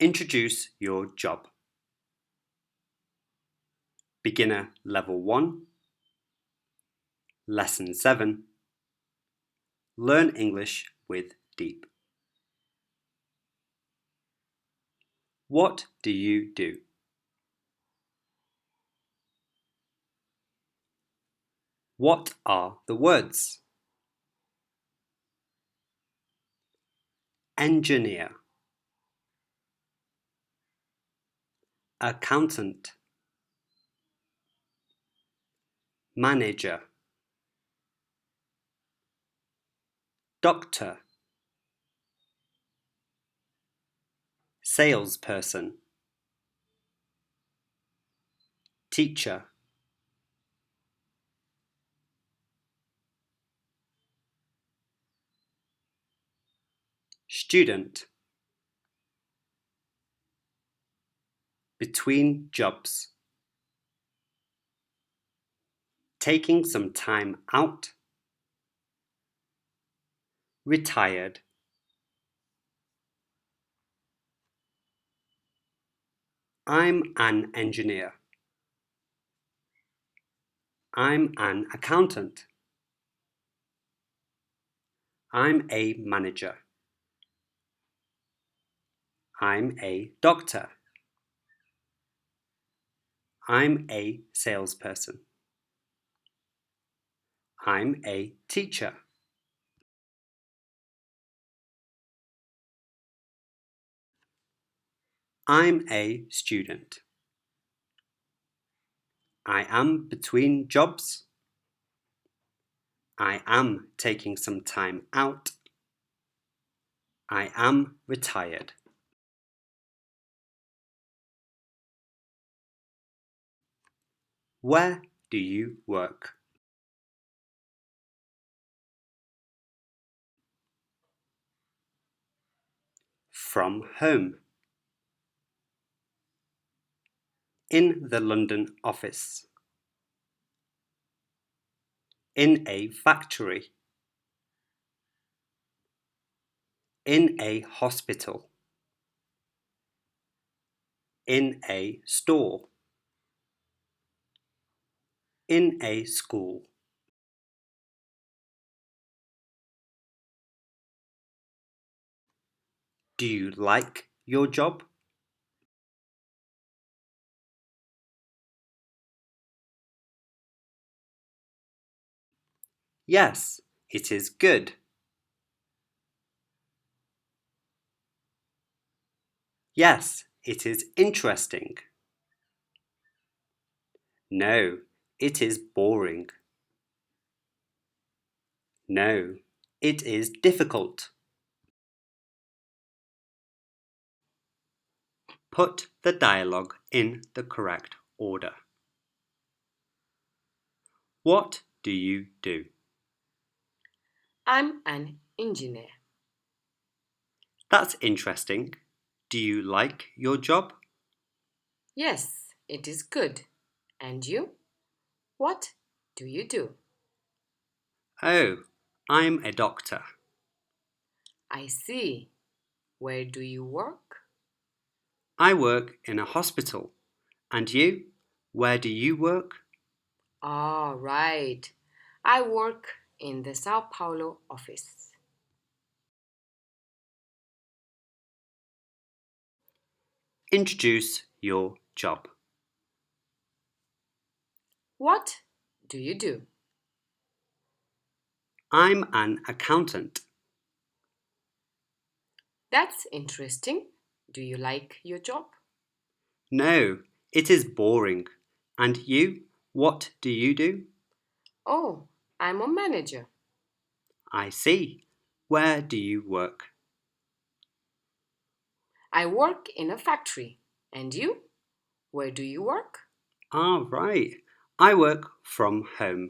Introduce your job. Beginner Level 1, Lesson 7. Learn English with Deep. What do you do? What are the words? Engineer, accountant, manager, doctor, salesperson, teacher, student. Between jobs. Taking some time out. Retired. I'm an engineer. I'm an accountant. I'm a manager. I'm a doctor. I'm a salesperson. I'm a teacher. I'm a student. I am between jobs. I am taking some time out. I am retired. Where do you work? From home. In the London office. In a factory. In a hospital. In a store. In a school. Do you like your job? Yes, it is good. Yes, it is interesting. No, it is boring. No, it is difficult. Put the dialogue in the correct order. What do you do? I'm an engineer. That's interesting. Do you like your job? Yes, it is good. And you? What do you do? Oh, I'm a doctor. I see. Where do you work? I work in a hospital. And you? Where do you work? Ah, right. I work in the Sao Paulo office. Introduce your job. What do you do? I'm an accountant. That's interesting. Do you like your job? No, it is boring. And you? What do you do? Oh, I'm a manager. I see. Where do you work? I work in a factory. And you? Where do you work? Ah, right. I work from home.